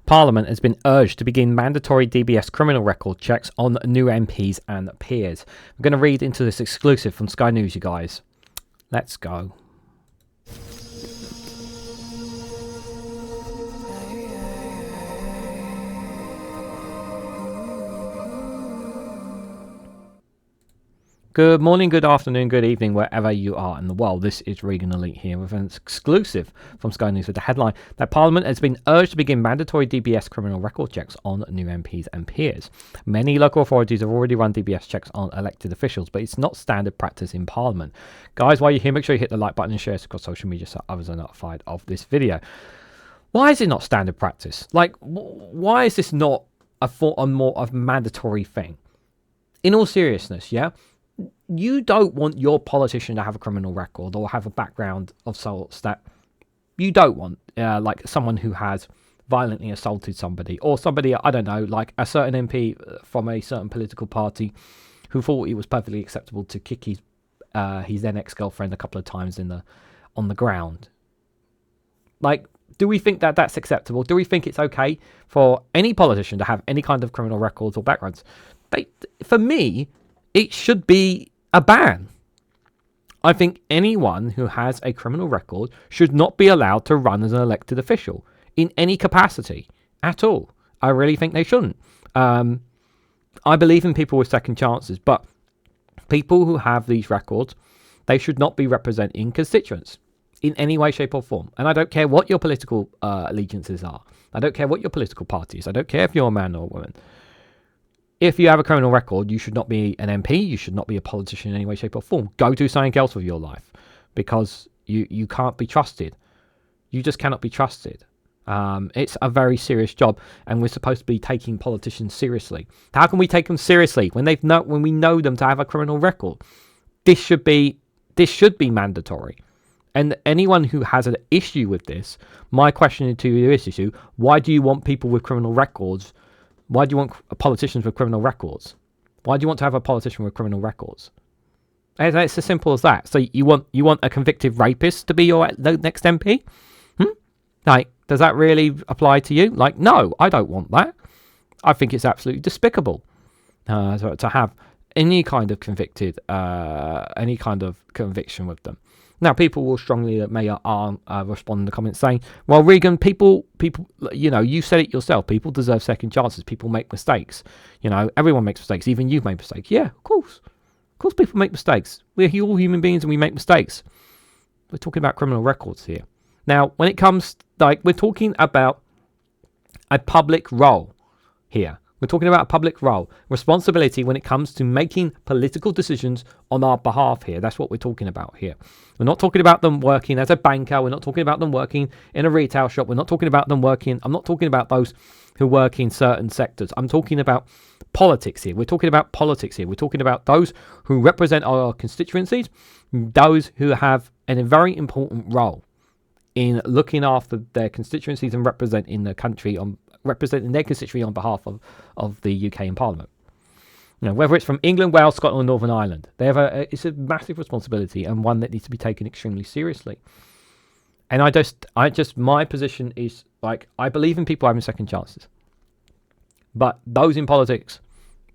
Parliament has been urged to begin mandatory DBS criminal record checks on new MPs and peers. I'm going to read into this exclusive from Sky News, you guys. Let's go. Good morning, good afternoon, good evening, wherever you are in the world. This is Reganelite here with an exclusive from Sky News with the headline that Parliament has been urged to begin mandatory DBS criminal record checks on new MPs and peers. Many local authorities have already run DBS checks on elected officials, but it's not standard practice in Parliament. Guys, while you're here, make sure you hit the like button and share it across social media so others are notified of this video. Why is it not standard practice? Like, why is this not a more of mandatory thing? In all seriousness, yeah? You don't want your politician to have a criminal record or have a background of sorts that you don't want, like someone who has violently assaulted somebody, or somebody, I don't know, like a certain MP from a certain political party who thought it was perfectly acceptable to kick his then ex-girlfriend a couple of times on the ground. Like, do we think that that's acceptable? Do we think it's okay for any politician to have any kind of criminal records or backgrounds? For me, it should be a ban. I think anyone who has a criminal record should not be allowed to run as an elected official in any capacity at all. I really think they shouldn't. I believe in people with second chances, but people who have these records, they should not be representing constituents in any way, shape or form. And I don't care what your political allegiances are. I don't care what your political party is. I don't care if you're a man or a woman. If you have a criminal record, you should not be an MP. You should not be a politician in any way, shape or form. Go do something else with your life, because you can't be trusted. You just cannot be trusted. It's a very serious job, and we're supposed to be taking politicians seriously. How can we take them seriously when we know them to have a criminal record? This should be mandatory. And anyone who has an issue with this, my question to you is, why do you want people with criminal records? Why do you want politicians with criminal records? Why do you want to have a politician with criminal records? It's as simple as that. So you want a convicted rapist to be your next MP? Like, does that really apply to you? Like, no, I don't want that. I think it's absolutely despicable to have any kind of conviction with them. Now, people will strongly respond in the comments saying, well, Regan, people, you said it yourself. People deserve second chances. People make mistakes. Everyone makes mistakes. Even you've made mistakes. Yeah, of course. Of course people make mistakes. We're all human beings and we make mistakes. We're talking about criminal records here. Now, when it comes, we're talking about a public role here. We're talking about a public role, responsibility when it comes to making political decisions on our behalf here. That's what we're talking about here. We're not talking about them working as a banker. We're not talking about them working in a retail shop. We're not talking about them working. I'm not talking about those who work in certain sectors. I'm talking about politics here. We're talking about politics here. We're talking about those who represent our constituencies, those who have a very important role in looking after their constituencies and representing the country representing their constituency on behalf of the UK in Parliament. Whether it's from England, Wales, Scotland, or Northern Ireland, it's a massive responsibility and one that needs to be taken extremely seriously. And my position is, I believe in people having second chances, but those in politics,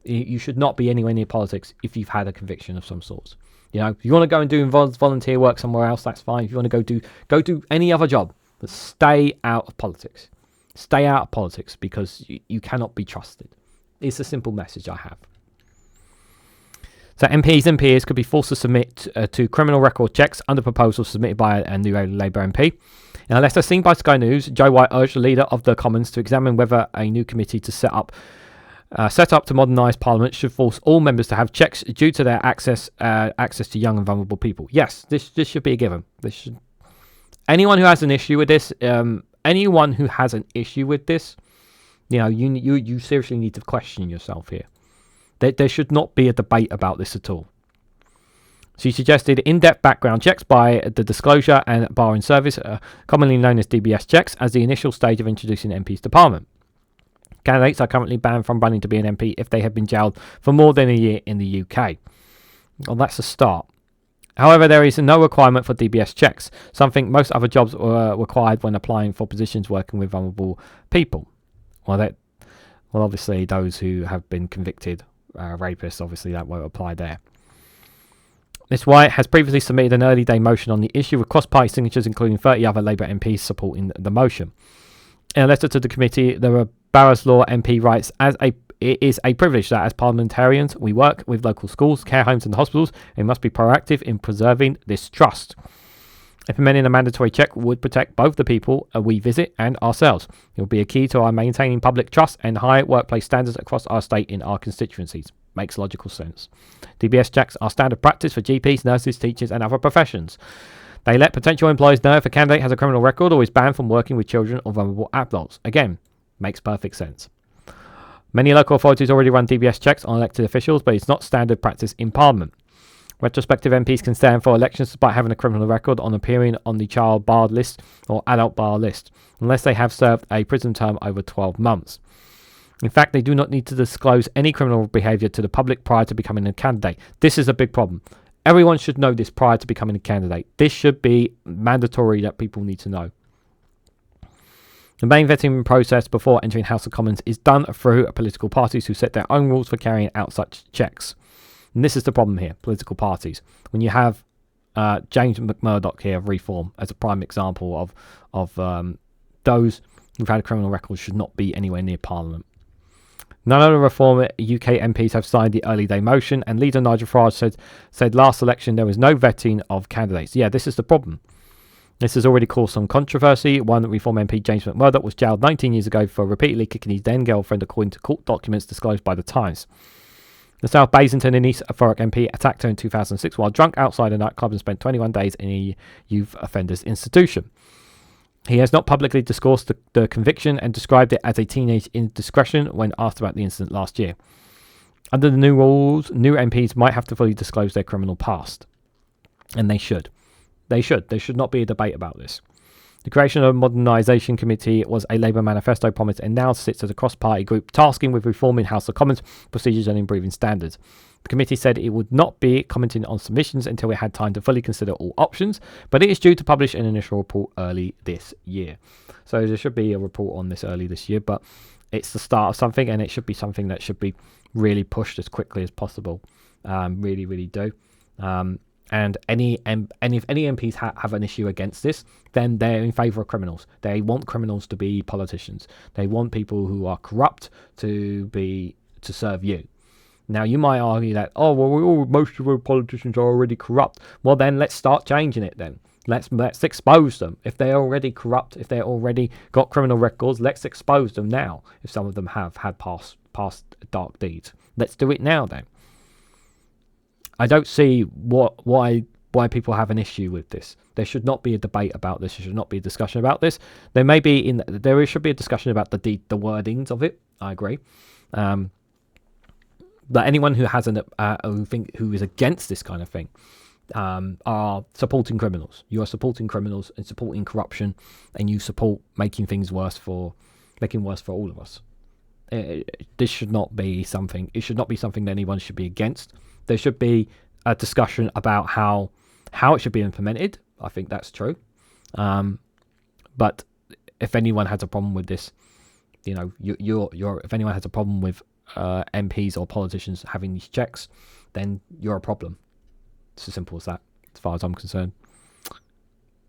you should not be anywhere near politics if you've had a conviction of some sort. If you want to go and do volunteer work somewhere else, that's fine. If you want to go do any other job, but stay out of politics. Stay out of politics, because you cannot be trusted. It's a simple message I have. So MPs and peers could be forced to submit to criminal record checks under proposals submitted by a new Labour MP. In a letter seen by Sky News, Joe White urged the leader of the Commons to examine whether a new committee to set up to modernise Parliament should force all members to have checks due to their access to young and vulnerable people. Yes, this should be a given. Anyone who has an issue with this. Anyone who has an issue with this, you seriously need to question yourself here. There should not be a debate about this at all. She suggested in-depth background checks by the Disclosure and Barring Service, commonly known as DBS checks, as the initial stage of introducing MPs to Parliament. Candidates are currently banned from running to be an MP if they have been jailed for more than a year in the UK. Well, that's a start. However, there is no requirement for DBS checks, something most other jobs are required when applying for positions working with vulnerable people. Well, obviously those who have been convicted rapists, obviously that won't apply there. Ms White has previously submitted an early day motion on the issue with cross-party signatures, including 30 other Labour MPs supporting the motion. In a letter to the committee, the Barras Law MP writes, it is a privilege that as parliamentarians we work with local schools, care homes and hospitals, and must be proactive in preserving this trust. Implementing a mandatory check would protect both the people we visit and ourselves. It will be a key to our maintaining public trust and high workplace standards across our state in our constituencies. Makes logical sense. DBS checks are standard practice for GPs, nurses, teachers and other professions. They let potential employees know if a candidate has a criminal record or is banned from working with children or vulnerable adults. Again, makes perfect sense. Many local authorities already run DBS checks on elected officials, but it's not standard practice in Parliament. Retrospective MPs can stand for elections despite having a criminal record on appearing on the child barred list or adult bar list, unless they have served a prison term over 12 months. In fact, they do not need to disclose any criminal behaviour to the public prior to becoming a candidate. This is a big problem. Everyone should know this prior to becoming a candidate. This should be mandatory that people need to know. The main vetting process before entering House of Commons is done through political parties who set their own rules for carrying out such checks. And this is the problem here, political parties. When you have James McMurdoch here of Reform as a prime example of those who've had a criminal record should not be anywhere near Parliament. None of the Reform UK MPs have signed the early day motion, and leader Nigel Farage said last election there was no vetting of candidates. Yeah, this is the problem. This has already caused some controversy. One Reform MP, James McMurdoch, was jailed 19 years ago for repeatedly kicking his then girlfriend, according to court documents disclosed by The Times. The South Basington and East Thurrock MP attacked her in 2006 while drunk outside a nightclub and spent 21 days in a youth offenders institution. He has not publicly discoursed the conviction and described it as a teenage indiscretion when asked about the incident last year. Under the new rules, new MPs might have to fully disclose their criminal past. And they should. They should. There should not be a debate about this. The creation of a modernisation committee was a Labour manifesto promise and now sits as a cross-party group tasking with reforming House of Commons procedures and improving standards. The committee said it would not be commenting on submissions until it had time to fully consider all options, but it is due to publish an initial report early this year. So there should be a report on this early this year, but it's the start of something, and it should be something that should be really pushed as quickly as possible. Really, really do. And if any MPs have an issue against this, then they're in favour of criminals. They want criminals to be politicians. They want people who are corrupt to serve you. Now, you might argue that, most of our politicians are already corrupt. Well, then let's start changing it then. Let's expose them. If they're already corrupt, if they're already got criminal records, let's expose them now. If some of them have had past dark deeds, let's do it now then. I don't see why people have an issue with this. There should not be a debate about this. There should not be a discussion about this. There should be a discussion about the wordings of it. I agree. But anyone who has who is against this kind of thing are supporting criminals. You are supporting criminals and supporting corruption, and you support making worse for all of us. This should not be something. It should not be something that anyone should be against. There should be a discussion about how it should be implemented. I think that's true. But if anyone has a problem with this, if anyone has a problem with MPs or politicians having these checks, then you're a problem. It's as simple as that, as far as I'm concerned.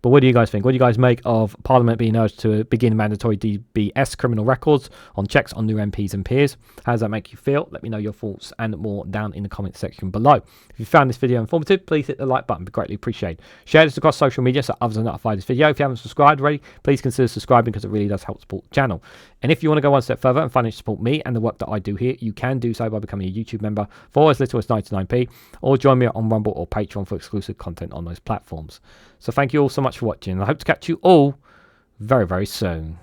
But what do you guys think? What do you guys make of Parliament being urged to begin mandatory DBS criminal records on checks on new MPs and peers? How does that make you feel? Let me know your thoughts and more down in the comment section below. If you found this video informative, please hit the like button. It'd be greatly appreciated. Share this across social media so others are notified of this video. If you haven't subscribed already, please consider subscribing because it really does help support the channel. And if you want to go one step further and financially support me and the work that I do here, you can do so by becoming a YouTube member for as little as 99p, or join me on Rumble or Patreon for exclusive content on those platforms. So thank you all so much for watching, and I hope to catch you all very, very soon.